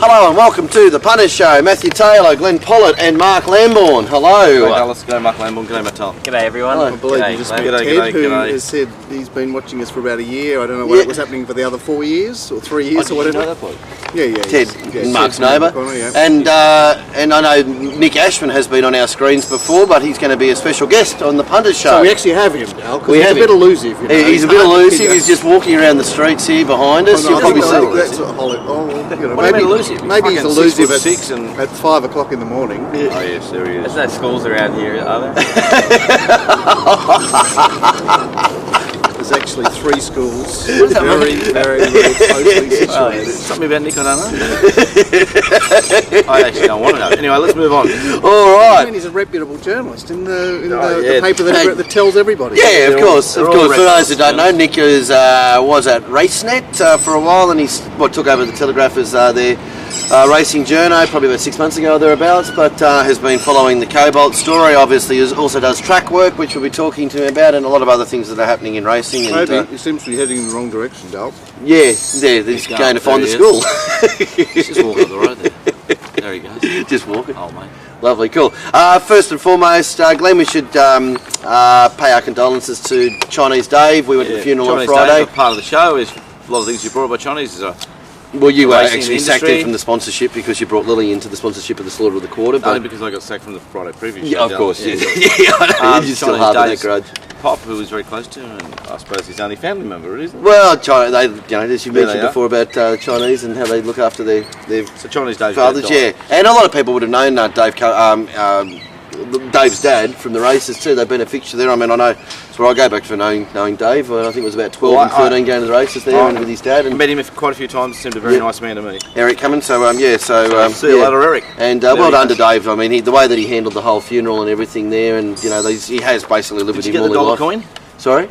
Hello and welcome to the Punters Show. Matthew Taylor, Glenn Pollitt and Mark Lambourne. Hello. G'day Dallas, g'day Mark Lambourne, g'day Matt Toll. G'day everyone. I believe you just met Ted, who has said he's been watching us for about a year. I don't know what was happening for the other 4 years or 3 years or whatever. You know that bloke? Yeah. Ted, Mark's neighbour. And I know Nick Ashman has been on our screens before, but he's going to be a special guest on the Punters Show. So we actually have him now, because he's a bit elusive. You know. He's a bit elusive. He's just walking around the streets here behind us. You'll probably see. Maybe he's elusive at 6 and at 5 o'clock in the morning. oh yes, there he is. There's no schools around here, are there? There's actually 3 schools, very closely situated. Something about Nick I don't know. I actually don't want to know. Anyway, let's move on. All right. I mean, he's a reputable journalist in the paper that tells everybody. Yeah, of course. For all those who don't know, Nick was at RaceNet for a while, and he took over the Telegraph as their racing journo probably about 6 months ago or thereabouts, but has been following the Cobalt story. Obviously, also does track work, which we'll be talking to him about, and a lot of other things that are happening in racing. And, Maybe he seems to be heading in the wrong direction, Dal. Yeah, he's going to find the school. He's just walking up the road there. There he goes. Just walking. Oh, mate. Lovely, cool. First and foremost, Glenn, we should pay our condolences to Chinese Dave. We went to the funeral Chinese on Friday. Dave, part of the show is a lot of things you brought up by Chinese. Well, you were racing actually sacked in from the sponsorship because you brought Lily into the sponsorship of the Slaughter of the Quarter. Only because I got sacked from the Friday previous yeah, show. of course, yeah. You still Chinese harbour that Dave's grudge. Pop, who was very close to him, and I suppose his only family member, isn't it? Well, China, as you mentioned are. before about Chinese and how they look after their So Chinese Dave's fathers, dad yeah. And a lot of people would have known Dave's dad from the races too. They've been a fixture there. I mean, I know it's where I go back for knowing Dave. I think it was about 12 and 13 going to the races there and with his dad. I And met him quite a few times. Seemed a very nice man to me. Eric Cummins. So see you later, Eric. And well done to Dave. I mean, the way that he handled the whole funeral and everything there, and he has basically lived with Did you him get all the his dollar life. coin? Sorry,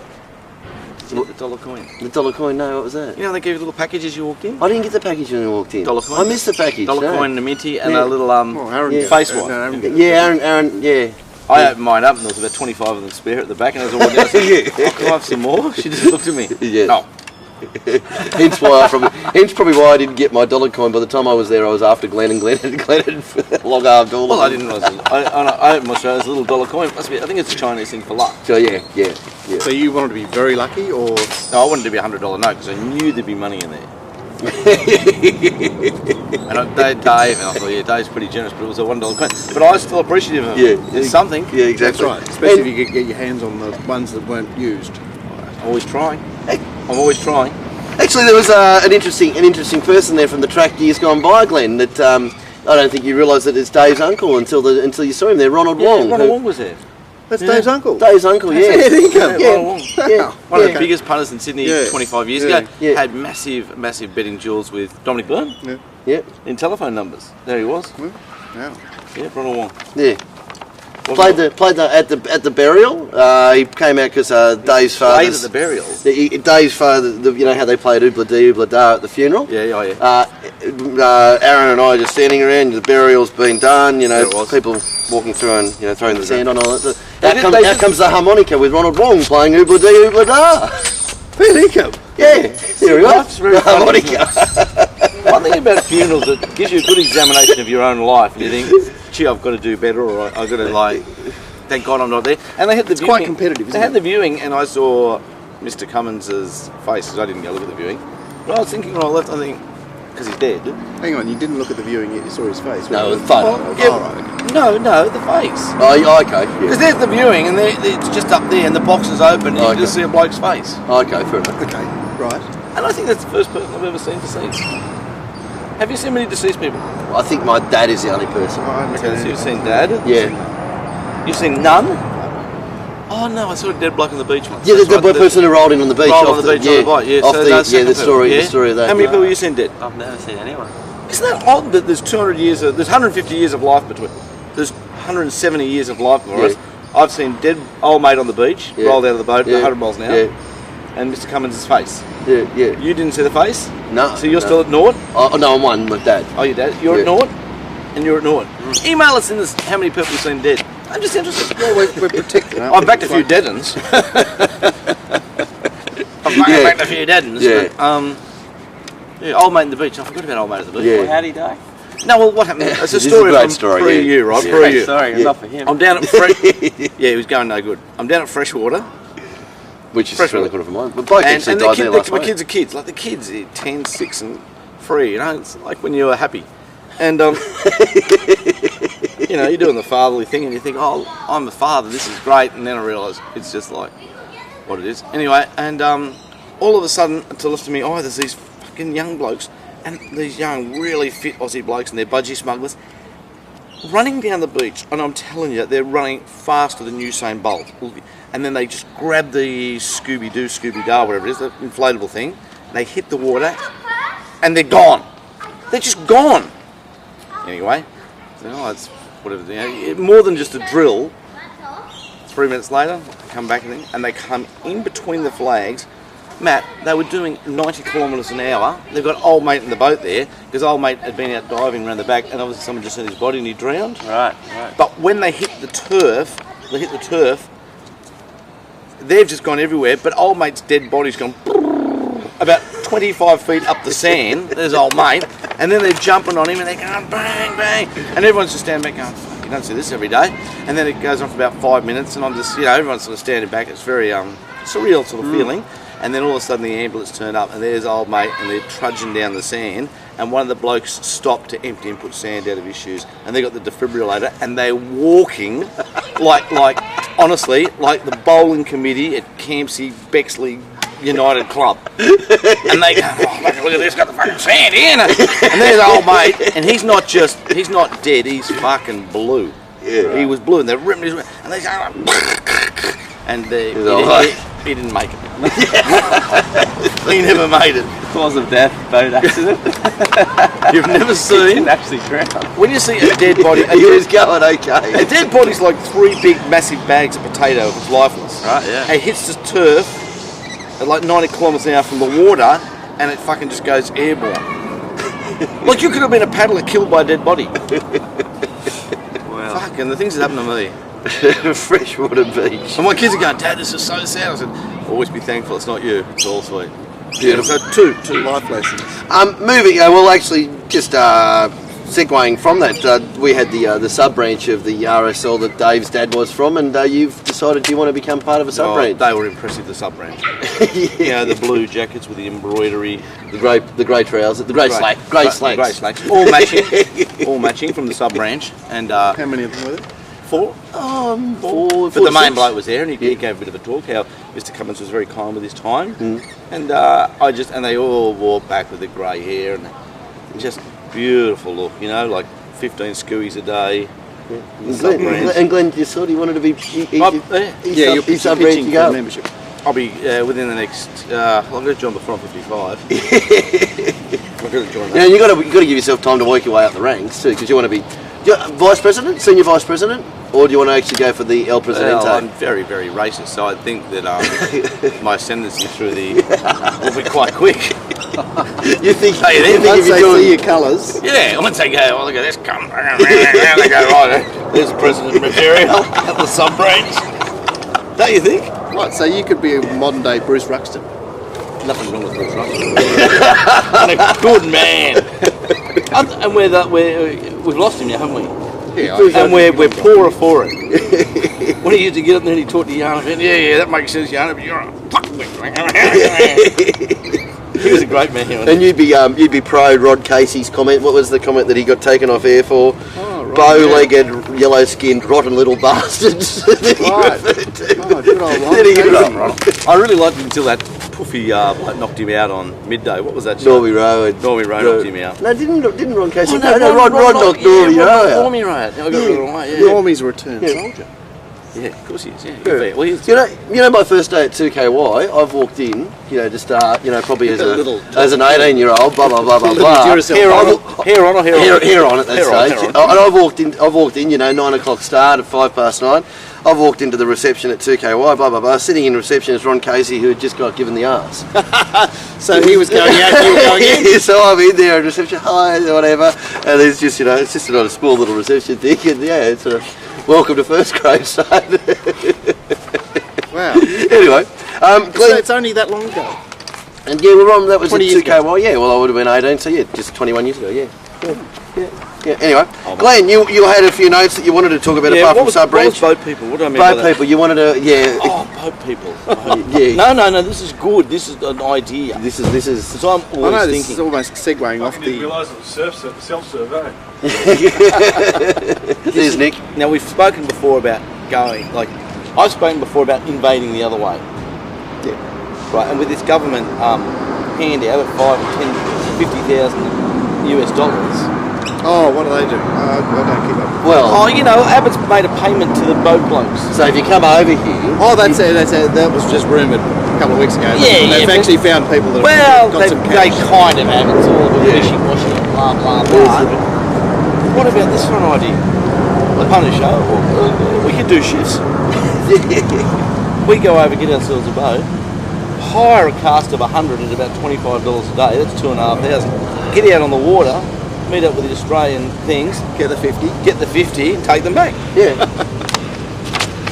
The dollar coin. the dollar coin. No, what was that? You know they gave you little packages you walked in. I didn't get the package when I walked in. Dollar coin? I missed the package. Dollar no. coin and a minty and Yeah. a little Aaron face no, wipe. Aaron did. Yeah, Aaron. Yeah. I opened mine up and there was about 25 of them spare at the back, and as I walked out, I said, "Oh, can I have some more?" She just looked at me. Yeah. No. Hence probably why I didn't get my dollar coin. By the time I was there, I was after Glenn, and Glenn had log armed all Well, of I them. didn't realise. I opened my show as a little dollar coin. Must be. I think it's a Chinese thing for luck. So yeah. So you wanted to be very lucky, or No, I wanted to be $100 note because I knew there'd be money in there. And Dave, and I thought, yeah, Dave's pretty generous, but it was a $1 coin. But I was still appreciative of it. Yeah. It's something. Yeah, exactly. that's right. Especially if you could get your hands on the ones that weren't used. I'm always trying. I'm always trying. Actually, there was an interesting person there from the track years gone by, Glenn. That I don't think you realised that it's Dave's uncle until you saw him there, Ronald Wong. Ronald Wong was there. That's Dave's uncle. Dave's uncle, yeah. Ronald Wong. Yeah. One of the biggest punters in Sydney 25 years ago. Yeah. Had massive betting duels with Dominic Byrne Yeah. in telephone numbers. There he was. Yeah. Yeah, Ronald Wong. Yeah. Played at the burial. He came out because Dave's father. Played at the burial. Dave's father. You know how they played Oobla Dee Oobla Da at the funeral. Yeah. Aaron and I just standing around. The burial's been done. You know, There it was. people walking through and throwing the sand on all that. They Out comes the harmonica with Ronald Wong playing Oobla Dee Oobla Da. Fair income. Yeah, there we Life's go. very The funny, harmonica. One thing about funerals, it gives you a good examination of your own life, and you think, gee, I've got to do better, or I've got to thank God I'm not there. And they had the It's viewing. quite competitive, isn't They had it? the viewing, and I saw Mr. Cummins' face, because I didn't go look at the viewing. But I was thinking when I left, I think, because he's dead. Hang on, you didn't look at the viewing yet, you saw his face. No, the photo. No, the face. Oh, okay. Because Yeah. there's the viewing, and it's just up there, and the box is open, and you Okay. can just see a bloke's face. Okay, fair enough. Okay, right. And I think that's the first person I've ever seen deceased. Have you seen many deceased people? I think my dad is the only person. Okay, so you've seen Dad? Yeah. You've seen none? Oh no, I saw a dead bloke on the beach once. Yeah, That's the right, person who rolled in on the beach. rolled off on the beach on the bike, yeah. Off So the, that's second the story, person, the story of that. How many people have you seen dead? I've never seen anyone. Isn't that odd that there's 200 years, there's 150 years of life between, there's 170 years of life before us. I've seen dead old mate on the beach, rolled out of the boat at 100 miles an hour, and Mr. Cummins' face. Yeah. You didn't see the face? No. So you're still at naught? Oh, no, I'm one, my dad. Oh, your dad? You're at naught? And you're at naught. Email us in this how many people you've seen dead. I'm just interested. Well, we're protected, aren't I've we? backed a few dead uns. I've backed a few dead uns. Yeah. But, Yeah, old mate in the beach. I forgot about old mate at the beach. Yeah. Well, how'd he die? No, well, what happened? It's a This is story a great from story, pre-you, yeah. right? Yeah. Pre-you. Sorry, not for him. I'm down at yeah, he was going no good. I'm down at Freshwater, Which is Fresh really water. good for mine. But Blake actually died there last my week. kids are kids. Like the kids are 10, 6 and 3, you know, it's like when you were happy. And, you know, you're doing the fatherly thing and you think, oh, I'm a father, this is great. And then I realise it's just like what it is. Anyway, and all of a sudden, to listen to me, oh, there's these fucking young blokes and these young, really fit Aussie blokes and they're budgie smugglers running down the beach. And I'm telling you, they're running faster than Usain Bolt. And then they just grab the Scooby-Doo, whatever it is, the inflatable thing. They hit the water and they're gone. They're just gone. Anyway, so, it's whatever. You know, more than just a drill. 3 minutes later, they come back and they come in between the flags. Matt, they were doing 90 kilometres an hour. They've got old mate in the boat there because old mate had been out diving around the back, and obviously someone just hit his body and he drowned. Right. But when they hit the turf, they've just gone everywhere. But old mate's dead body's gone about 25 feet up the sand. There's old mate, and then they're jumping on him and they're going bang, bang, and everyone's just standing back going, fuck, you don't see this every day. And then it goes on for about 5 minutes, and I'm just, you know, everyone's sort of standing back. It's very surreal sort of feeling. And then all of a sudden the ambulance turned up, and there's old mate, and they're trudging down the sand, and one of the blokes stopped to empty and put sand out of his shoes, and they got the defibrillator, and they're walking like honestly, like the bowling committee at Campsie Bexley United Club. And they go, oh, look at this, got the fucking sand in it. And there's old mate, and he's not dead, he's fucking blue. Yeah. He was blue, and they're ripping his, and they go, and he didn't make it. He never made it. Cause of death, boat accident. You've never seen. He didn't actually drown. When you see a dead body, He was going okay. a dead body's like 3 big, massive bags of potato if it's lifeless. Right, yeah. It hits the turf at like 90 kilometres an hour from the water, and it fucking just goes airborne. Like you could have been a paddler killed by a dead body. Wow. Fucking the things that happen to me. Freshwater Beach. And my kids are going, Dad, this is so sad. I said, always be thankful it's not you. It's all sweet. Beautiful. So two life lessons. Moving, well, actually, just segueing from that, we had the sub branch of the RSL that Dave's dad was from, and you've decided you want to become part of a sub branch. They were impressive, the sub branch. You know, the blue jackets with the embroidery, the grey trousers, the grey slacks, all matching from the sub branch. And how many of them were there? 4. Four, but the main bloke was there, and he gave a bit of a talk how Mr. Cummins was very kind with his time, and they all wore back with the grey hair and just beautiful look, you know, like 15 skewies a day. Yeah. And Glenn, you thought he wanted to be you're sub branch to go. Membership. I'll be within the next. I've got to join before I'm 55. I've got to join that. Now you got to give yourself time to work your way up the ranks too, because you want to be vice president, senior vice president, or do you want to actually go for the El Presidente? Well, I'm very, very racist, so I think that my ascendancy through the will be quite quick. You think Once they see your colours. Yeah, once they go, oh, look at this, come, they go, right, there's president material at the sub branch. Don't you think? Right, so you could be a modern day Bruce Ruxton. Nothing wrong with Bruce Ruxton. And a good man. And we've lost him now, haven't we? Yeah, and we're poorer for it. When he used to get up there and he talked to Yarn, yeah, that makes sense, Yarn, but you're a fuck. He was a great man. And you'd be pro Rod Casey's comment. What was the comment that he got taken off air for? Oh, right, bow-legged, yellow-skinned, rotten little bastards. Right. Good old Ron. I really liked him until that puffy knocked him out on midday. What was that show? Normie Rowe knocked him out. No, didn't Ron Casey? Oh, no, Rod knocked Normie Rowe out. Normie Rowe. I got it right. Yeah. Normie's a returned soldier. Yeah, of course he is. Yeah. Well, you know, my first day at 2KY, I've walked in, to start, probably as an 18-year-old, blah blah blah blah blah. Hair on at that stage. And I've walked in, 9 o'clock start at 9:05. I've walked into the reception at 2KY, blah blah blah. Sitting in reception is Ron Casey, who had just got given the arse. So he was going out, you were going in. Yeah, so I'm in there at reception, hi, whatever, and there's just, it's just a small little reception thing, and yeah, it's welcome to First Graveside. Wow. Anyway, So it's only that long ago. And yeah, we're on. That was 20 a years 2K. ago. Well, yeah. Well, I would have been 18, so yeah, just 21 years ago. Yeah. Anyway, Glenn, you had a few notes that you wanted to talk about apart from sub branch. What was boat people? What do I mean by Boat that? people, you wanted to, yeah. Oh, boat people. Yeah. No. This is good. This is an idea. This is. Because I'm I know always this is thinking. almost segueing off I didn't the. realise it was self-serve, eh? There's Nick. Now we've spoken before about going. Like, I've spoken before about invading the other way. Yeah. Right, and with this government handout of $5,000, $10,000, $50,000. Oh, what do they do? I don't keep up. Well, Oh, you know, Abbott's made a payment to the boat blokes. so if you come over here, Oh, that was just rumoured a couple of weeks ago. Yeah, They've yeah, actually found people that Well, have got some they cash. kind of have. It's all a bit wishy-washy and blah, blah, blah. Yes. What about this for an idea? The punter show? We could do shifts. We go over, get ourselves a boat, hire a cast of 100 at about $25 a day. That's $2,500. Get out on the water, meet up with the Australian things, Get the 50. get the 50, and take them back. yeah.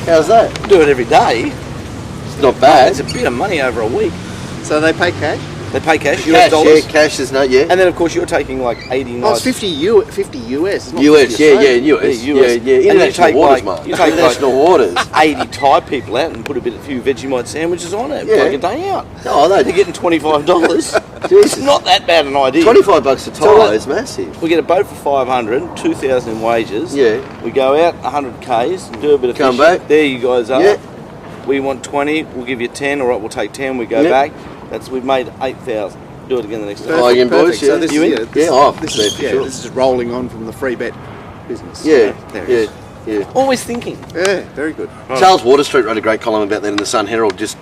How's that? Do it every day. It's not bad. It's a bit of money over a week. So they pay cash? They pay cash, US Cash, dollars. yeah, cash is not, yeah. And then, of course, you're taking like 80 Oh, nights. it's 50 US. It's not US, 50 yeah, Australian. US, Yeah, yeah, US. yeah. And you International take, waters, like- mate. you take, like- International waters. 80 Thai people out and put a few Vegemite sandwiches on it. Yeah. Take a day out. Oh, They're no, getting $25. It's Jesus. not that bad an idea. $25 a So tie is massive. We get a boat for 500, 2,000 in wages. Yeah. We go out 100 Ks, do a bit of Come fishing. back. There you guys are. Yeah. We want 20. We'll give you 10. All right, we'll take 10. We go Yeah. back. We've made 8,000. Do it again the next Oh, time. again, boys, So yeah. this You is, in? this, Yeah, oh, this yeah, is for sure. this is rolling on from the free bet business. Yeah, There it yeah, is. yeah. Always thinking. Yeah, very good. Charles Waterstreet wrote a great column about that in the Sun Herald, just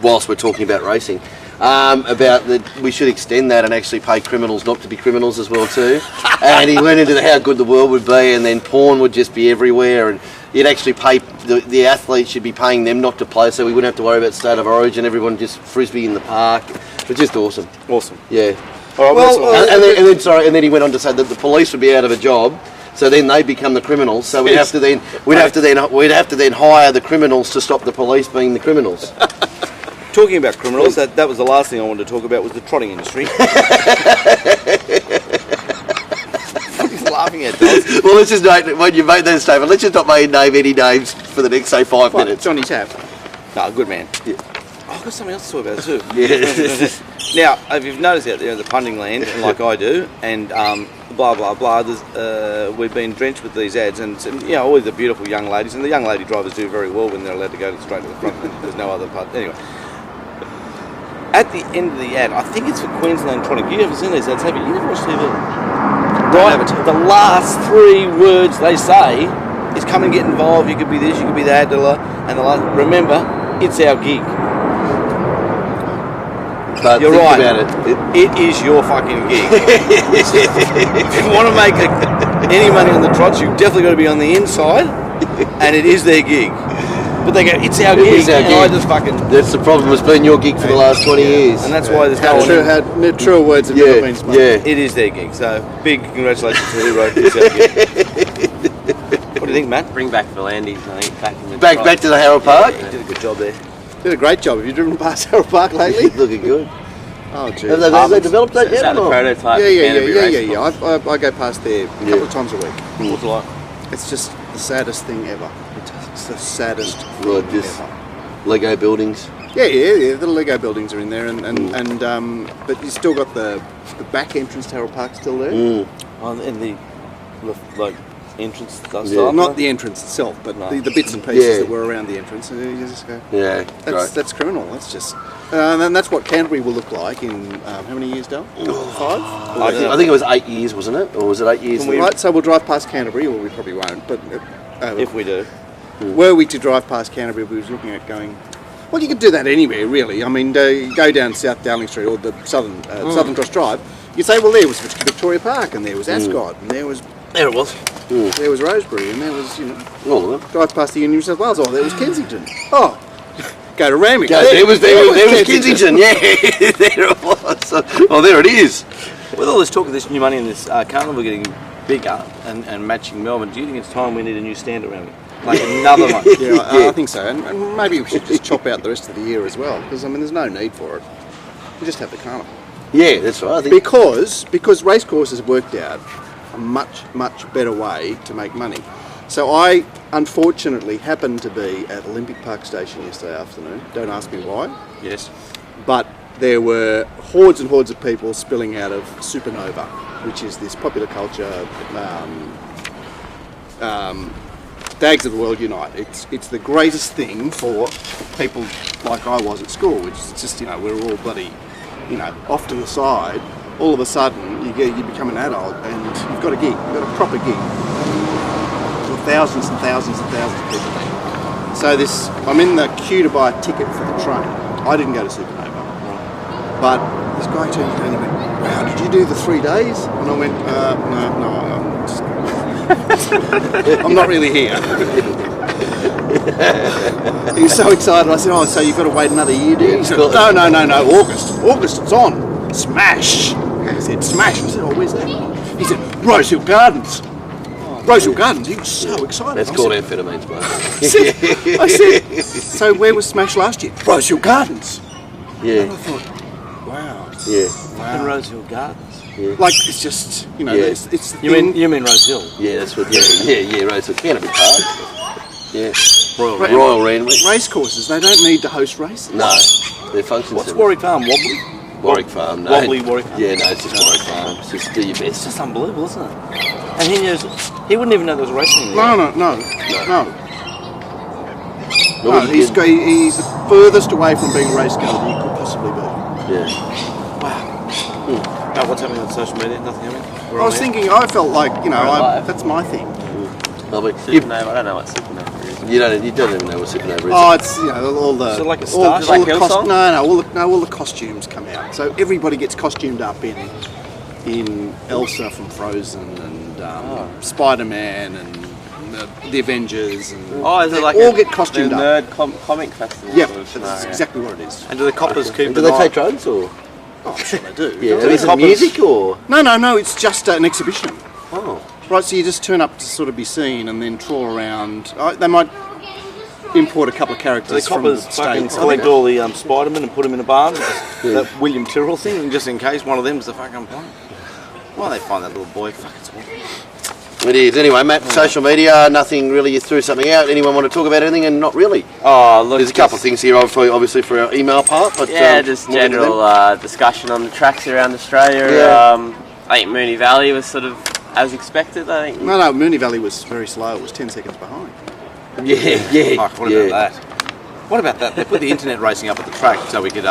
whilst we're talking about racing, about that we should extend that and actually pay criminals not to be criminals as well too. And he went into how good the world would be, and then porn would just be everywhere, and you'd actually pay the athletes should be paying them not to play, so we wouldn't have to worry about state of origin. Everyone just frisbee in the park. It's just awesome. Awesome. Yeah. All right, Well, well, And then he went on to say that the police would be out of a job, so then they become the criminals. So we'd have to then hire the criminals to stop the police being the criminals. talking about criminals, that was the last thing I wanted to talk about was the trotting industry. What are you laughing at, Daz? Well, let's just note when you made that statement. Let's just not name any names for the next say 5 What, minutes. Johnny Tap. No, good man. Yeah. Oh, I've got something else to talk about too. Yeah. Now, if you've noticed out there in the punting land, and like I do, and blah blah blah, we've been drenched with these ads, and you know, all the beautiful young ladies, and the young lady drivers do very well when they're allowed to go straight to the front. And there's no other part. Anyway, at the end of the ad, I think it's for Queensland Trotting. You haven't seen these ads, have you? You never watched TV? Right. The last 3 words they say is "come and get involved." You could be this, you could be that, blah, blah. And the last, remember, it's our gig. But You're think right. about it. It is your fucking gig. If you want to make any money on the trots, you've definitely got to be on the inside, and it is their gig. But they go, it's our It gig, is our and gig. I just fucking... That's the problem. It's been your gig for the last 20 years. And that's why there's no How one... true, how truer words have never been spoken. yeah. It is their gig, so big congratulations to who wrote this out gig. What do you think, Matt? Bring back Volandis, I think, back in the Back to the Harold Park. You did a good job there. Did a great job. Have you driven past Harold Park lately? Looking good. Oh, gee. Have they developed that Is yet? that the or not? prototype? Yeah. Canterbury race course? I go past there a couple of times a week. What's it like? It's just the saddest thing ever. It's the saddest Well, thing just ever. Lego buildings. Yeah. The Lego buildings are in there, but you still got the back entrance to Harold Park still there. Oh, and the like entrance stuff. Yeah. Not the entrance itself, but No. the bits and pieces Yeah. that were around the entrance. And you just go, Yeah, that's criminal. That's just, and that's what Canterbury will look like in how many years, Dale? 5. I think it was 8 years, wasn't it? Or was it 8 years? Right, so we'll drive past Canterbury, or we probably won't. But If we do. were we to drive past Canterbury, we was looking at going. Well, you could do that anywhere, really. I mean, you go down South Dowling Street or the Southern Cross Drive. You say, well, there was Victoria Park, and there was Ascot, and there was Rosebery, and there was All of them. drive past the New South Wales. Oh, there was Kensington. Oh, go to Randwick. There was Kensington. Yeah, there it was. Oh, there it is. With all this talk of this new money and this carnival getting bigger and matching Melbourne, do you think it's time we need a new stand around it? Like another one? Yeah, I think so. And maybe we should just chop out the rest of the year as well, because, I mean, there's no need for it. You just have the carnival. Yeah, that's right. I think Because racecourses worked out a much better way to make money. So I unfortunately happened to be at Olympic Park Station yesterday afternoon. Don't ask me why. Yes. But there were hordes and hordes of people spilling out of Supernova, which is this popular culture. Dags of the World Unite. It's the greatest thing for people like I was at school, which is just, we're all bloody, off to the side. All of a sudden, you become an adult and you've got a gig, you've got a proper gig. With thousands and thousands and thousands of people. So I'm in the queue to buy a ticket for the train. I didn't go to Supernova. But this guy turned around and he went, "Wow, did you do the 3 days?" And I went, no, I'm just... I'm not really here. He was so excited. I said, "Oh, so you've got to wait another year, do you?" He said, "No, August, it's on. Smash." I said, "Smash." I said, "Oh, where's that?" He said, "Rosehill Gardens." Rosehill Gardens. He was so excited. that's called amphetamines, mate. I said, "So where was Smash last year?" "Rosehill Gardens." Yeah. And I thought, wow. Yeah. In Rosehill Gardens. Like, it's just, Yeah. it's the You thing. mean Rosehill? Yeah, that's what. Yeah. Rosehill Canterbury Park. Yeah. Royal Randwick. Race courses, they don't need to host races. No, their functions. What's Warwick Farm? Wobbly? Warwick Farm. No. Wobbly Warwick Farm? Yeah, no, it's just Warwick Farm. It's just do your It's best. just unbelievable, isn't it? And he wouldn't even know there was racing there. No. What No, would you he's do? the furthest away from being a race car that he could possibly be. Yeah. What's happening on social media? Nothing happening? I was thinking, I felt like, live. that's my thing. Lovely. Supernova. I don't know what Supernova is. You don't even know what Supernova is. Oh, it's all the Is it like a all, star? all Like the Hillsong? all the costumes come out. So everybody gets costumed up in Elsa from Frozen and Spider-Man and the Avengers and Oh, is they it like all a get costumed the up. nerd comic festival? Yep, sort of that's scenario? exactly what it is. And do the coppers keep Do an they eye? take drugs or? Oh, I'm sure they do. Yeah. Do Is the it coppers- music or? No, it's just an exhibition. Oh. Right, so you just turn up to sort of be seen and then trawl around. They might import a couple of Do characters the from the coppers fucking States. collect all the Spider-Man and put them in a barn? That William Tyrrell thing, just in case one of them's the fucking plane. Why they find that little boy? Fuck, it's awful. It is. Anyway, Matt, social media, nothing really. You threw something out. Anyone want to talk about anything? And not really. Oh, look. There's a couple of things here, obviously for our email part. But Yeah, just we'll get to general them. discussion on the tracks around Australia. Yeah. I think Moonee Valley was sort of as expected. I think. No, Moonee Valley was very slow. It was 10 seconds behind. Yeah. Fuck, what about that? What about that? They put the internet racing up at the track so we could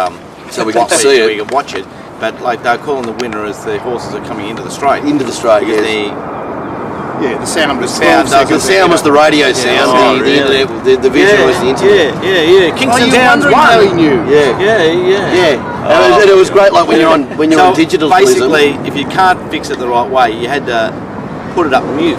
see it. We could watch it. But like they're calling the winner as the horses are coming into the straight. Into the straight, Because yes. The sound was sound 12 The seconds. sound was the radio sound. Oh, the really? internet, the visual was the internet. Yeah. Oh, Kingston you're Downs wondering how he won. knew. Yeah. And it was great. Like when you're on So digital. basically, if you can't fix it the right way, you had to put it up mute.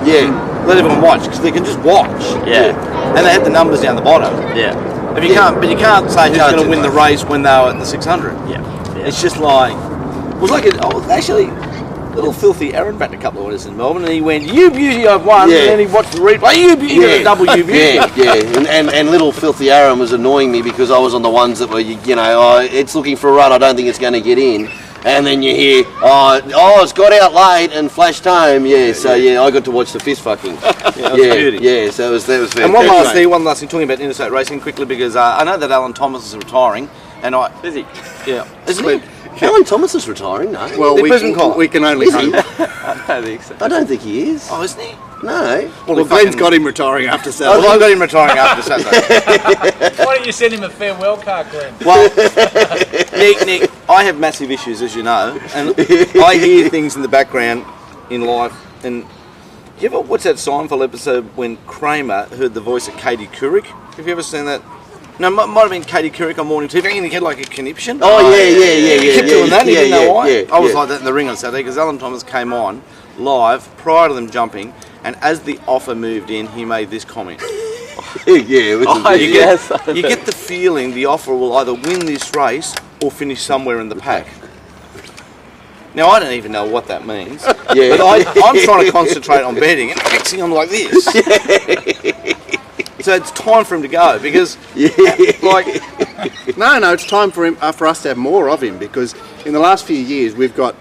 Yeah. Let everyone watch because they can just watch. Yeah. And they had the numbers down the bottom. Yeah. If you can't, but you can't say who's Can't going to do win that. the race when they were at the 600. Yeah. It's just like it was like actually a little filthy Aaron backed a couple of orders in Melbourne, and he went, "You beauty, I've won." Yeah. And then he watched the replay. You beauty, you got a double. You beauty. Yeah. And little filthy Aaron was annoying me because I was on the ones that were, it's looking for a run. I don't think it's going to get in. And then you hear, it's got out late and flashed home. I got to watch the fist fucking. Beauty. Yeah. So that was fantastic. And one last thing, talking about interstate racing quickly because I know that Alan Thomas is retiring, and Is he? isn't he? Alan Thomas is retiring, no? Well, The Brisbane collar. we can only hope. I don't think so. I don't think he is. Oh, isn't he? No. Well, Glenn's got him retiring after Saturday. Well, I got him retiring after Saturday. Why don't you send him a farewell card, Glenn? Well, Nick, I have massive issues, as you know, and I hear things in the background in life. And you ever watch that Seinfeld episode when Kramer heard the voice of Katie Couric? Have you ever seen that? No, it might have been Katie Couric on Morning TV, and he had like a conniption. Oh, yeah. He kept doing that, and he didn't know why. Yeah, I was like that in the ring on Saturday because Alan Thomas came on live prior to them jumping, and as the offer moved in, he made this comment. It was You get the feeling the offer will either win this race or finish somewhere in the pack. Now, I don't even know what that means, but I'm trying to concentrate on betting, and next thing I'm like this. So it's time for him to go because, like, No, it's time for him for us to have more of him, because in the last few years we've got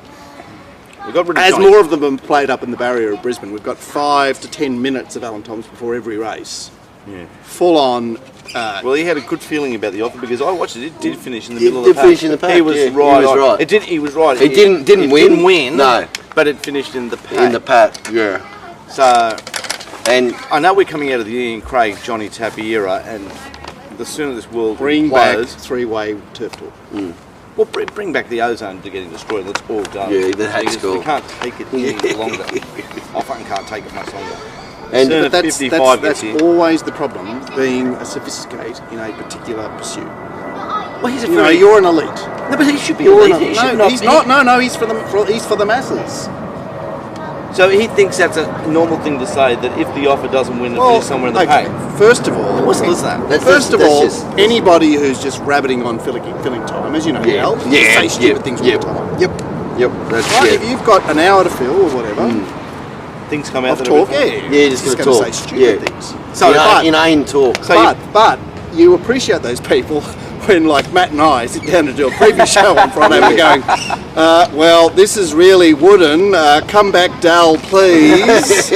rid of as Johnny. more of them have played up in the barrier of Brisbane. We've got 5 to 10 minutes of Alan Thomas before every race. Yeah. Full on. Well, he had a good feeling about the offer because I watched it. It did finish in the middle of did the pack. finish in the pack, He was yeah, he right. was right. It did. He was right. It didn't win. Didn't win. No. But it finished in the pack. In the pack, yeah. So And I know we're coming out of the Ian Craig, Johnny Tappy era, and the sooner this world Bring back blows, 3-way turf talk. well, bring back the ozone to getting destroyed. Let's all go. Yeah, that's Because cool. We can't take it any longer. I fucking can't take it much longer. And- Soon But as that's 55 gets here. always the problem, being a sophisticate in a particular pursuit. Well, he's a You know, very. you're an elite. No, but he should be You're elite. an He should no, he's be- not. No, he's for the masses. So he thinks that's a normal thing to say, that if the offer doesn't win, it Well, finishes somewhere in the okay, pack. first of all, What's that? First of that's all, just- anybody who's just rabbiting on filling time, as you know, Yeah, Al, yeah, just say stupid yeah, things yeah. all the time. Yep, that's Right? yeah. If you've got an hour to fill or whatever Things come out of that talk, are yeah, Yeah, just going gonna to talk. say stupid Yeah. things. So, Inane talk. but you appreciate those people when, like Matt and I, sit down to do a preview show on Friday, and we're going, well, this is really wooden. Come back, Dal, please.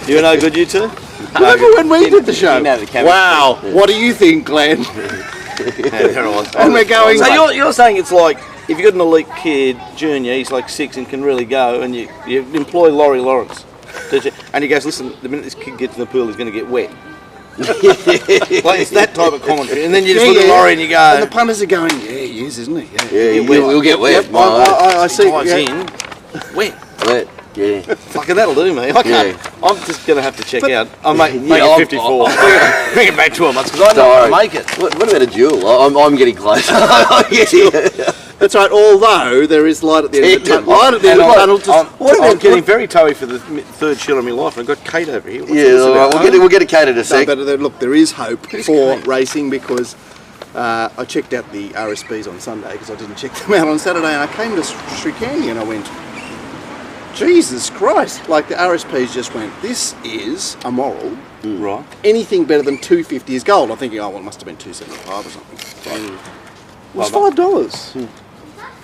You're no good, you two? Remember when we did the show? didn't have the chemistry. Wow, what do you think, Glenn? Yeah, there I was. And we're going, So you're saying it's like, if you've got an elite kid, junior, he's like 6 and can really go, and you employ Laurie Lawrence. And he goes, listen, the minute this kid gets in the pool, he's going to get wet. Like, it's that type of commentary. And then you just look at Laurie and you go, and the punters are going, yeah, he is, isn't he? Yeah, wet. we'll get wet. Yep, I see. dives Yeah. in, wet. Wet. Yeah. Fucking that'll do me. I can't. I'm just going to have to check out. I'll make Yeah, it 54. Bring it back to a month because I'm Don't not worry. going to make it. What about a duel? I'm getting close. Yeah. That's right. Although there is light at the end of the tunnel. Light at the end of the tunnel. I'm getting very toey for the third shield of my life, and I've got Kate over here. What's Yeah, this all right, about? we'll get a catered a No, sec. but look, there is hope for racing because I checked out the RSPs on Sunday because I didn't check them out on Saturday, and I came to Shrikani and I went, Jesus Christ! Like the RSPs just went, this is immoral. Right. Anything better than $2.50 is gold. I'm thinking, oh well, it must have been $2.75 or something. It was $5.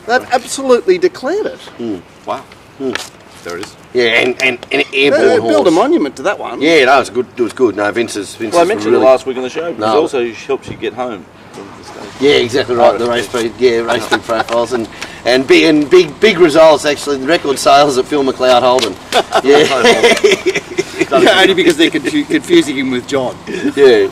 They've absolutely declared it. Wow. There it is. Yeah, and an They airborne built a horse. monument to that one. Yeah, no, it was good. It was good. No, Vince's Well, I mentioned really, it last week on the show, because No. it also helps you get home from the stage. Yeah, exactly right. The race speed, race speed profiles and big results actually. The record sales at Phil McLeod Holden. Yeah, Yeah, only because they're confusing him with John. yeah.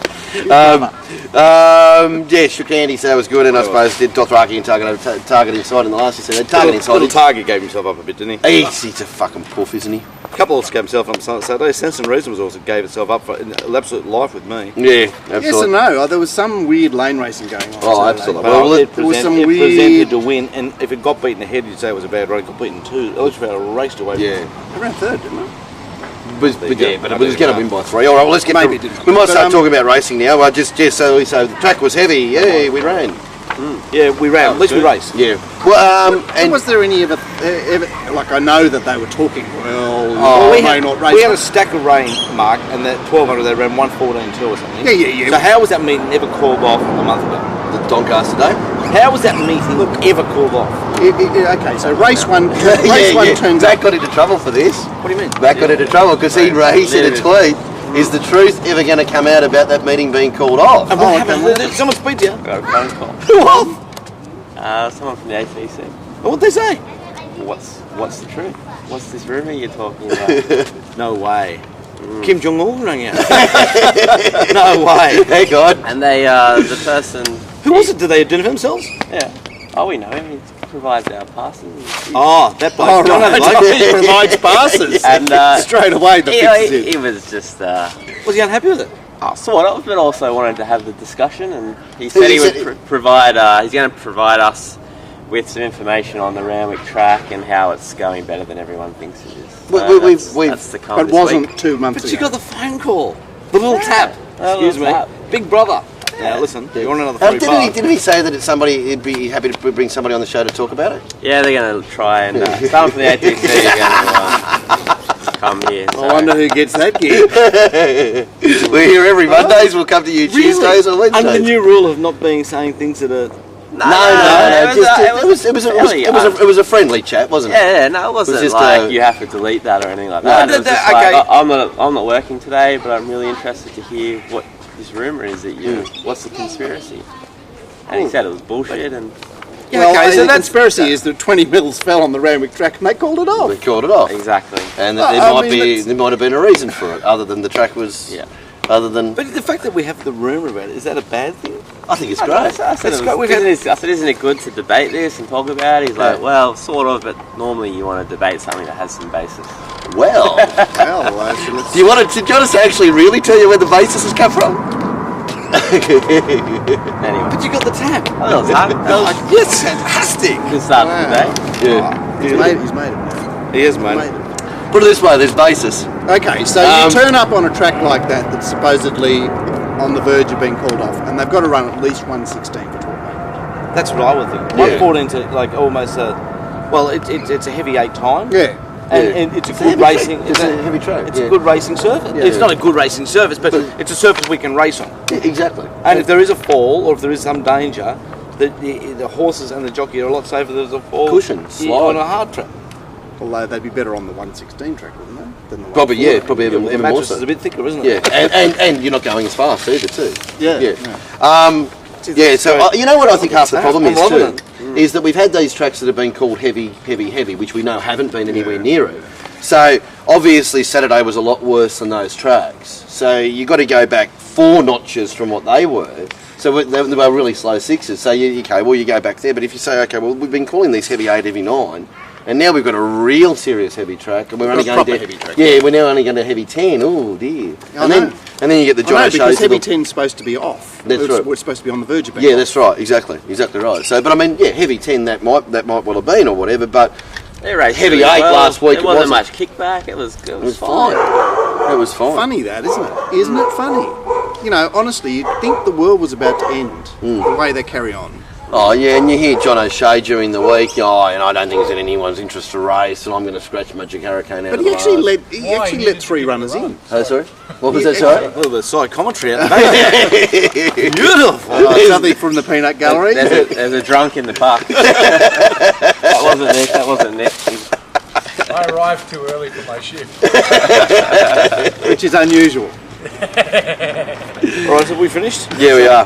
Shook Andy said that was good, and I suppose did Dothraki and target inside in the last. He said target inside. Little Target gave himself up a bit, didn't he? He's a fucking puff, isn't he? A couple of us gave himself up on Saturday. Sense and Reason was also gave itself up for an absolute life with me. Yeah, absolutely. Yes and no. There was some weird lane racing going on. Oh, Saturday. absolutely. But Well, it there was some presented weird- to win, and if it got beaten ahead, you'd say it was a bad run. It got beaten 2. At least we had a race away. Yeah. Around third, didn't it? But it was going to win by 3. All right, well, let's get. Maybe it didn't. We might But, start talking about racing now. So the track was heavy. Yeah, we ran. Yeah, we ran. At least we raced. Yeah. Well, And and was there any ever, like I know that they were talking, we may not race. We had a stack of rain, Mark, and that 1200 they ran 1:14.2 or something. Yeah. So how was that meeting never called off a month ago? the Doncaster Day. How was that meeting ever called off? Okay, so race one turns Matt up. got into trouble for this. What do you mean? Matt got into trouble because he said a tweet. Is the truth ever going to come out about that meeting being called off? And what happened? Did someone speak to you? Got a phone call. Who off? Someone from the ATC. What'd they say? What's the truth? What's this rumour you're talking about? No way. Kim Jong-un rang out. No way. Hey, God. And they, the person. Who was it? Did they identify themselves? Yeah. Oh, we know him. He provides our passes. Oh, that bloke. Oh, Don't know the bloke. right. Provides passes. And Straight away the fix is in. he was just Was he unhappy with it? sort of, but also wanted to have the discussion. And he said he would said- provide. He's going to provide us with some information on the Randwick track and how it's going better than everyone thinks it is. We've- that's the come But this wasn't week. 2 months But ago. you got the phone call. The little tap. Excuse me. tap. Big brother. Now listen, you want another free Didn't he say that he'd be happy to bring somebody on the show to talk about it? Yeah, they're going to try and someone from the ATC are going to come here. I wonder who gets that gig. We're here every Mondays. We'll come to you Tuesdays or Under the Wednesdays. new rule of not saying things that are No, It was a friendly chat, wasn't it? Yeah, no, it wasn't just like you have to delete that or anything like that. No, It was just okay. like, I'm not working today, but I'm really interested to hear what this rumor is that what's the conspiracy? And he said it was bullshit and. Yeah, okay, so the conspiracy is that 20 mils fell on the Randwick track and they called it off. They called it off. Exactly. And that there might have been a reason for it, other than the track was. Yeah. Other than. But the fact that we have the rumour about it, is that a bad thing? I think it's great. I said, isn't it good to debate this and talk about it? He's like, well, sort of, but normally you want to debate something that has some basis. Well. Well, do you want us to actually really tell you where the basis has come from? Anyway. But you got the tap. That was Yes, fantastic. good start to the day. Yeah. he's made it now. He is, mate. Put it this way, there's basis. Okay, so you turn up on a track like that that's supposedly on the verge of being called off, and they've got to run at least 116 for 12 minutes. That's what I would think. Yeah. 114 to like almost it's a heavy 8 time. Yeah. And it's a good racing. It's a heavy track. It's a good racing surface. Yeah. It's not a good racing surface, but it's a surface we can race on. Yeah, exactly. And if there is a fall or if there is some danger, the horses and the jockey are a lot safer. There's a fall Cushion, slide. on a hard track. Although they'd be better on the 116 track, wouldn't they? Than the Probably 114. probably The even more mattress so. is a bit thicker, isn't Yeah, it? and you're not going as fast either, too. Yeah. So you know what I think half the problem is loving too, is that we've had these tracks that have been called heavy, which we know haven't been anywhere near it. So obviously Saturday was a lot worse than those tracks. So you got to go back 4 notches from what they were. So they were really slow 6s. So you go back there. But if you say, okay, well we've been calling these heavy 8, heavy 9. And now we've got a real serious heavy track, and we're only going to heavy track. Yeah, we're now only going to heavy 10. Oh dear! I And know. then you get the I know, Jono because shows. heavy 10's supposed to be off. That's right. We're supposed to be on the verge of being Yeah, off. that's right. Exactly right. So, but I mean, yeah, heavy 10 that might well have been or whatever. But They raced heavy really 8 well. last week. There wasn't much kickback. It was fine. It was fine. Funny that, isn't it? Isn't it funny? You know, honestly, you'd think the world was about to end the way they carry on. Oh yeah, and you hear John O'Shea during the week. Oh, and I don't think it's in anyone's interest to race, and I'm going to scratch Magic Hurricane out. But of he the actually last. let 3 runners in. Oh, sorry. What was that? Sorry. A little bit of side commentary out the back. Beautiful. Something from the peanut gallery. There's a drunk in the park. That wasn't Nick. I arrived too early for my shift. Which is unusual. All right, so we finished? Yeah, we are.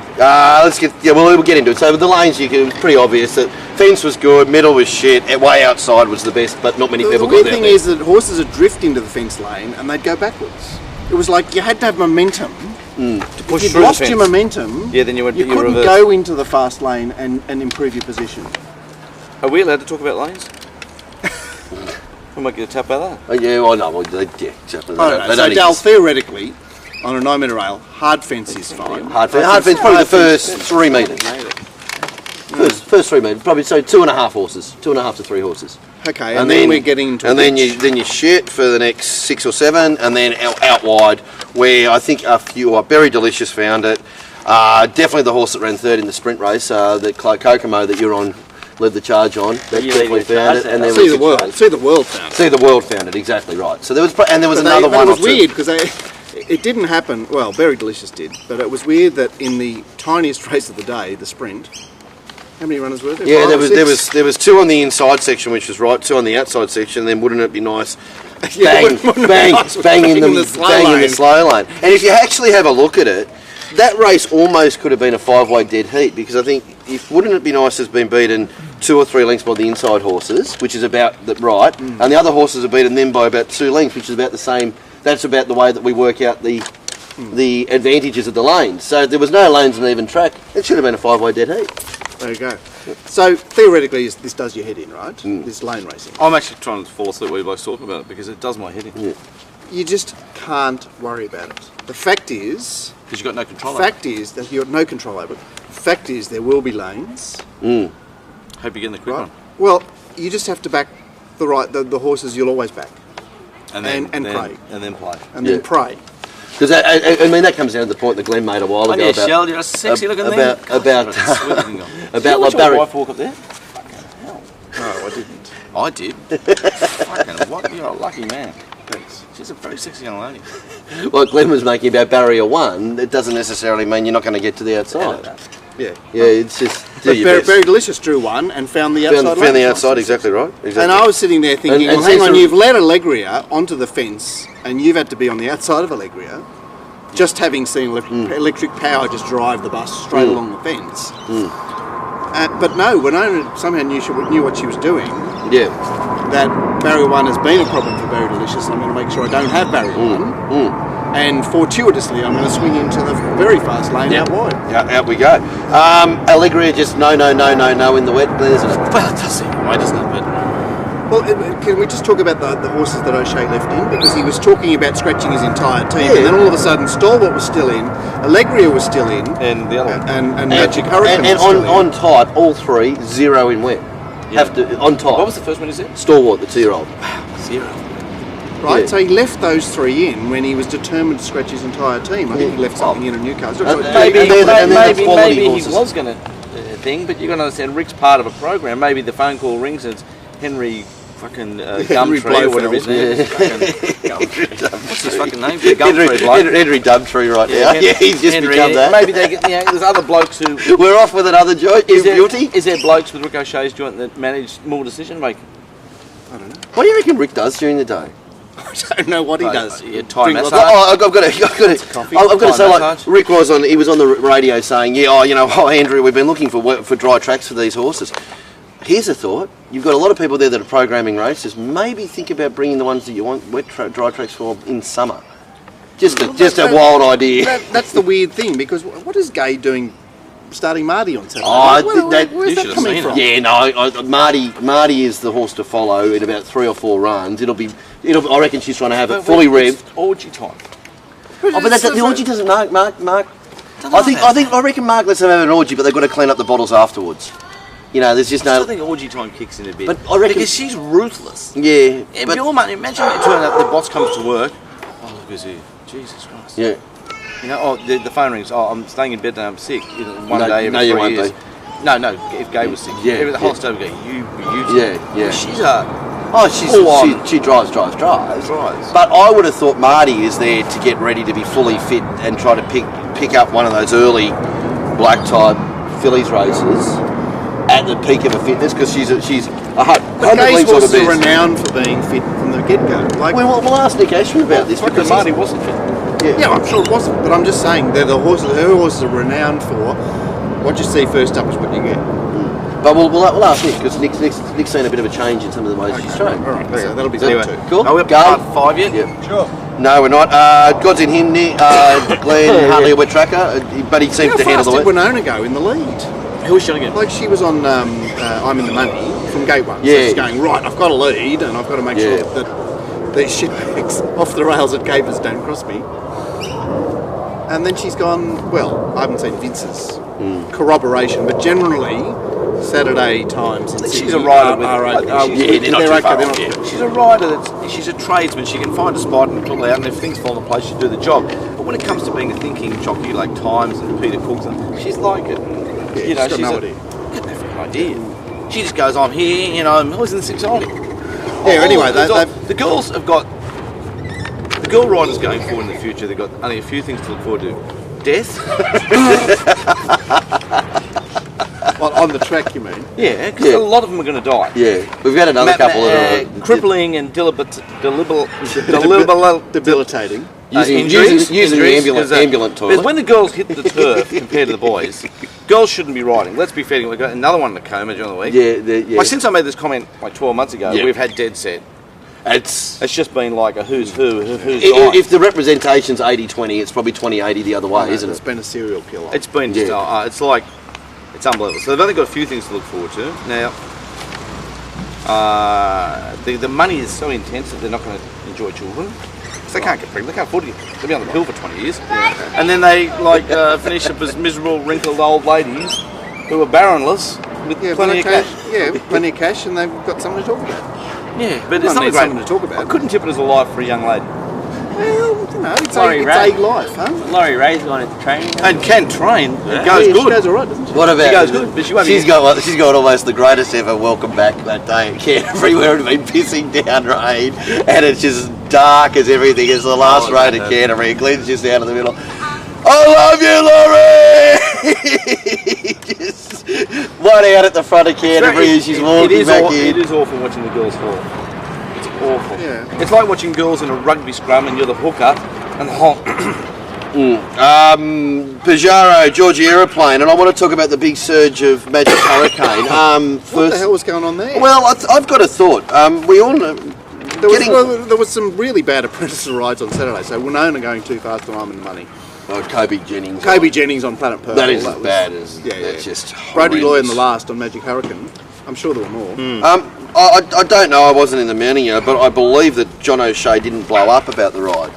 Let's get. Yeah, we'll get into it. So with the lanes, it was pretty obvious that fence was good, middle was shit, way outside was the best, but not many The people weird got there. thing is that horses would drift into the fence lane and they'd go backwards. It was like you had to have momentum. To push If through you the lost fence. your momentum, Yeah, then you went- you couldn't reversed. go into the fast lane and improve your position. Are we allowed to talk about lanes? We might get a tap about that. Oh, yeah, well, no, well, yeah, exactly. I don't know. So, Dal, theoretically, on a 9 metre rail, hard fence is fine. Hard fence, probably the first 3 metres. First 3 metres, probably so 2.5 horses, 2.5 to 3 horses. Okay, and then we're getting into and then you shit for the next 6 or 7, and then out wide, where I think a few Berry Delicious found it. Definitely the horse that ran 3rd in the sprint race, the Kokomo that you're on, led the charge on. That You definitely lead the found charge it. And there. then See the world found it. See the world found it, exactly right. So there was another But one. it was or two. weird because it didn't happen. Well, Berry Delicious did, but it was weird that in the tiniest race of the day, the sprint. How many runners were there? Yeah, 5 or 6? there was 2 on the inside section, which was right, 2 on the outside section. And then wouldn't it be nice? Yeah, Bang, wouldn't it be bang, nice bang in in the slow bang in the lane? slow lane. And if you actually have a look at it, that race almost could have been a 5-way dead heat, because I think wouldn't it be nice has been beaten 2 or 3 lengths by the inside horses, which is about right, and the other horses are beaten them by about 2 lengths, which is about the same. That's about the way that we work out the advantages of the lanes. So there was no lanes and even track. It should have been a 5-way dead heat. There you go. So theoretically, this does your head in, right? This lane racing. I'm actually trying to fall asleep while you guys talk about it because it does my head in. Yeah. You just can't worry about it. The fact is, Because you've got no control that you have no control over it. The fact is, there will be lanes. Hope you're getting the quick Right? one. Well, you just have to back the horses you'll always back, and pray. And then play. and then pray. Because I mean that comes down to the point that Glenn made a while On ago your about shell, you're a sexy looking thing. about like your Barry. wife walk up there? Fucking hell. No, I didn't. I did. Fucking what? You're a lucky man. Thanks. She's a very sexy young lady. What Glenn was making about barrier 1, it doesn't necessarily mean you're not going to get to the outside. Yeah. It's just do But your Very, best. Very Delicious drew one and found the outside. Found the lane. outside, exactly right. Exactly. And I was sitting there thinking, And well, hang seems on, to- you've led Allegria onto the fence, and you've had to be on the outside of Allegria, just having seen electric power just drive the bus straight along the fence. But no, when I somehow knew what she was doing, Yeah. that Barrier 1 has been a problem for Very Delicious, I'm going to make sure I don't have Barrier 1. And fortuitously, I'm going to swing into the very fast lane out wide. Yeah, out we go. Allegria just no in the wet, isn't it? Well, it does seem right, doesn't it? But Well, can we just talk about the horses that O'Shea left in? Because he was talking about scratching his entire team, and then all of a sudden Stalwart was still in, Allegria was still in, and the other one. and Magic Hurricane And was still in. on type, all three, 0 in wet. Have to on type. What was the first one you said? Stalwart, the 2-year-old. 0. Right, Yeah. so he left those three in when he was determined to scratch his entire team. I think he left something in at Newcastle. Maybe And they're the quality he horses. was going to thing, but you've got to understand Rick's part of a program. Maybe the phone call rings and it's Henry fucking Gumtree or whatever his name is. What's his fucking name? Gumtree bloke. Henry Dubtree right now. Yeah, he's just Henry, become that. Maybe they get, there's other blokes who... We're off with another joint. Is Guilty? there blokes with Rick O'Shea's joint that manage more decision making? What do you reckon Rick does during the day? I don't know what he does. Yeah, Thai Drink massage. lots Oh, I've got to say, like, Rick was on. He was on the radio saying, "Yeah, Andrew, we've been looking for dry tracks for these horses." Here's a thought: you've got a lot of people there that are programming races. Maybe think about bringing the ones that you want dry tracks for in summer. Just a wild idea. That's the weird thing, because what is Gay doing starting Marty on Saturday? Where's you that should have coming seen from? Yeah, no, Marty is the horse to follow in about 3 or 4 runs. I reckon she's trying to have it fully revved. Orgy time. Oh, but the orgy doesn't Mark. I reckon Mark lets them have an orgy, but they've got to clean up the bottles afterwards. There's just I no. still think orgy time kicks in a bit. But I reckon because she's ruthless. Yeah, If but your money, imagine you turn up, the boss comes to work. Oh, look who's here. Jesus Christ. yeah. The phone rings. Oh, I'm staying in bed and I'm sick. One No, day every no, you 3 won't years. be. No, if Gay was sick. Yeah, The whole yeah. state would go, you. Yeah. She's She drives. Drives. But I would have thought Marty is there to get ready to be fully fit and try to pick up one of those early black type fillies races at the peak of her fitness, because she's a But 100 Gay's lengths on the horses are best. renowned for being fit from the get-go. Like, We'll ask Nick Ashman about this, Fucking because Marty wasn't fit. yeah, I'm sure it wasn't, but I'm just saying they're the horses. Her horses are renowned for what you see first up is what you get. But we'll ask Nick, because Nick's seen a bit of a change in some of the ways she's trained. All right, so that'll be Anyway, good too. cool. Are we up to Go. part 5 yet? Yeah. Sure. No, we're not. God's in him, Nick. Glenn, hardly a wet tracker, but he seems How to handle fast the did wet. Winona go in the lead? Who was she again? Like she was on I'm in the Money from Gate 1. So Yeah. she's going, right, I've got a lead and I've got to make Yeah. sure that these shitbags off the rails at Capers don't cross me. And then she's gone, well, I haven't seen Vince's corroboration, but generally Saturday times in She's Sydney a rider with... are okay. they're not too okay, far they're off, not- yeah. She's a rider, she's a tradesman. She can find a spot and pull out, and if things fall into place, she'll do the job. But when it comes to being a thinking jockey like Times and Peter Cooks, she's like it. she's got no idea. Got no fucking idea. She just goes, I'm here, I'm always in the 6 on. Yeah, anyway, the girls have got... The girl riders going forward in the future, they've got only a few things to look forward to. Death. On the track, you mean? Yeah, because Yeah. a lot of them are going to die. Yeah, we've got another couple that are crippling and debilitating using injuries, the ambulant toilet. Because when the girls hit the turf compared to the boys, girls shouldn't be riding. Let's be fair. We've got another one in the coma during the week. Yeah. Like, since I made this comment like 12 months ago, Yeah. we've had dead set. It's It's just been like a who's dying. if the representation's 80-20, it's probably 20-80 the other way, isn't It's it? been a serial killer. It's been just, it's like, it's unbelievable. So they've only got a few things to look forward to. Now, the money is so intense that they're not going to enjoy children. Because they can't get pregnant, they can't afford it. They'll be on the pill for 20 years. Yeah. And then they finish up as miserable, wrinkled old ladies who are barrenless with plenty of cash. Yeah, plenty of cash, and they've got something to talk about. Yeah, but it's Well, not a need great something to talk about. I couldn't tip it as a life for a young lady. Well, it's Laurie a Ray. life, huh? Laurie Ray's gone into training. And can train. It Yeah, goes she good. goes all right, doesn't she? What about? She goes good, but she won't be- she's got almost the greatest ever welcome back that day at Canterbury, where it had been pissing down rain, and it's just dark as everything. It's the last rain at Canterbury. Glenn's just out in the middle. I love you, Laurie! Just one out at the front of Canterbury as she's walking back in. It is awful watching the girls fall. It's awful. Yeah. It's like watching girls in a rugby scrum and you're the hooker and the whole... Pajaro, Georgie Aeroplane, and I want to talk about the big surge of Magic Hurricane. What the hell was going on there? Well, I've got a thought. We all know... There was some really bad apprentice rides on Saturday, so Winona going too fast and I'm in the money. Kobe Jennings. Kobe Jennings on Planet Purple. That is as bad as... Yeah, that's just Brody horrendous. Loy in the last on Magic Hurricane. I'm sure there were more. I don't know, I wasn't in the mounting yard, but I believe that John O'Shea didn't blow up about the ride.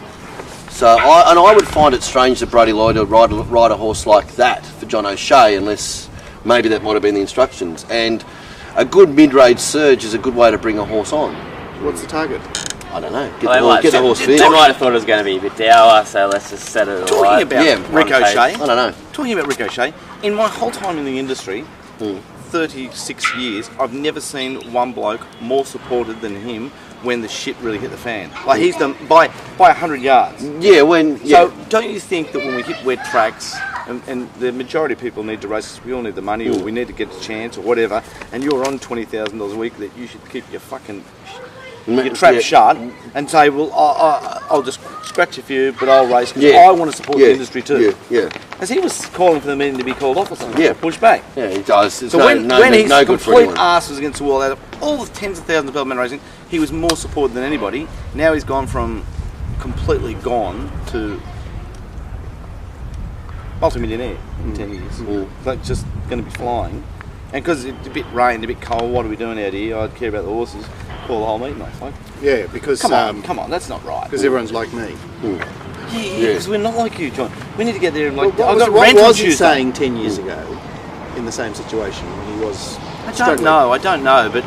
So, I would find it strange that Brody Lloyd would ride a horse like that for John O'Shea, unless maybe that might have been the instructions. And a good mid-range surge is a good way to bring a horse on. What's the target? I don't know. Get the horse fit. They might have thought it was going to be a bit dour, so let's just set it Talking about Ricochet, I don't know. Talking about Ricochet, in my whole time in the industry, 36 years, I've never seen one bloke more supported than him when the shit really hit the fan. Like he's done by 100 yards. Yeah, So don't you think that when we hit wet tracks, and the majority of people need to race, we all need the money, or we need to get a chance, or whatever, and you're on $20,000 a week, that you should keep your fucking your trap shut and say, well, I'll just scratch a few, but I'll race because I want to support the industry too. Yeah. As he was calling for the meeting to be called off or something, push back. Yeah, he does. It's So when he's no good for complete anyone. asses against the wall, out of all the tens of thousands of people in racing, he was more supported than anybody. Now he's gone from completely gone to multi-millionaire in 10 years. Like just going to be flying. And because it's a bit rained, a bit cold, what are we doing out here? I care about the horses. Call the whole meeting, mate. Like, Yeah, because... come on, that's not right. Because everyone's like me. Yeah, because we're not like you, John. We need to get there and like... What I've got was rent on he Tuesday. saying 10 years ago in the same situation when he was I struggling? don't know, but...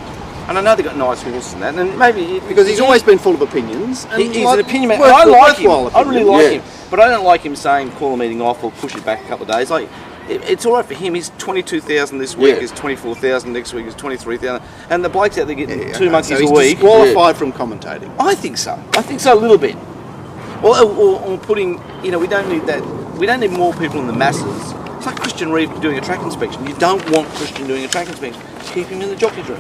And I know they've got nice horses and that, and maybe... Because he's always been full of opinions. And He's like, an opinion man. worth- I like him. worthwhile I really opinions. like him. But I don't like him saying call a meeting off or push it back a couple of days. Like, it's all right for him. He's 22,000 this week. He's 24,000 next week. He's 23,000. And the blokes out there getting 2 monkeys so a week. disqualified from commentating. I think so. I think so a little bit. Or putting, you know, we don't need that. We don't need more people in the masses. It's like Christian Reeve doing a track inspection. You don't want Christian doing a track inspection. Keep him in the jockey's room.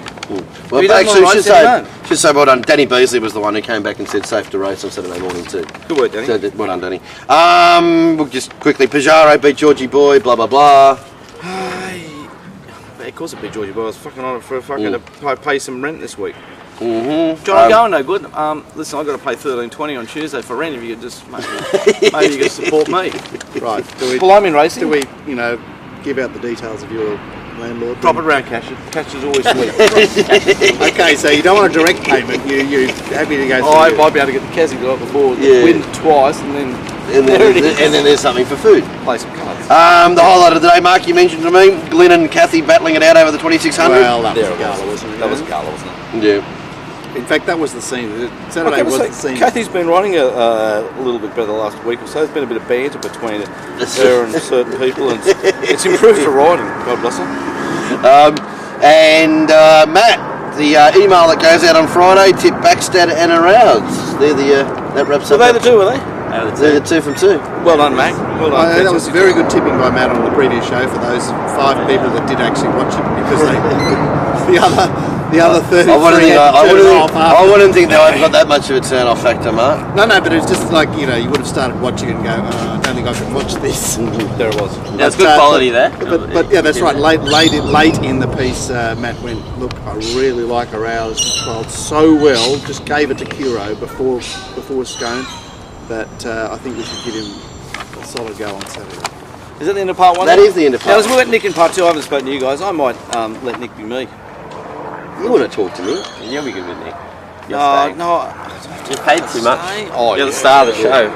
Well, actually, should say well done. Danny Beasley was the one who came back and said safe to race on Saturday morning too. Good work, Danny. So, well done, Danny. We'll just quickly, Pajaro beat Georgie Boy, blah blah blah. Of course it beat Georgie Boy. I was fucking on it for fucking to pay some rent this week. Mm-hmm. John, I'm going no good. Listen, I've got to pay $13.20 on Tuesday for rent. If you could just maybe you could support me. Right. Well, I'm in racing. Do we, give out the details of your landlord? Drop it around cash. Cash is always sweet. Okay, so you don't want a direct payment. You're happy to go through. I might be able to get the Cassie the night before, win twice, and then there it is. And then there's something for food. Play some cards. The highlight of the day, Mark, you mentioned to me, Glenn and Kathy battling it out over the 2600. Well, that was a gala, wasn't it? That was a gala, wasn't it? Yeah. In fact, that was the scene. Saturday was the scene. Kathy's been riding a little bit better the last week or so. There's been a bit of banter between her and certain people, and it's improved her riding. God bless her. Matt, the email that goes out on Friday, Tip Backstead and Arouse. They're that wraps Were up. they the two, were they? They're the 2 from 2. Well done, Mac. Well done. That was very good tipping by Matt on the previous show for those 5 people that did actually watch it, because the other 33 I wouldn't think they've got that much of a turn off factor, Mark. No, but it's just like, you would have started watching it and go, I don't think I can watch this. There it was. There's good quality there. But yeah, that's right. Late in the piece, Matt went, look, I really like Arouse. Trialled so well. Just gave it to Kiro before Scone. That I think we should give him a solid go on Saturday. Is that the end of part 1? That is the end of part 1. Now, as we let Nick in part 2, I haven't spoken to you guys. I might let Nick be me. You want to talk to me? You'll be good with Nick. No. You paid too much. Oh, You're the star of the show.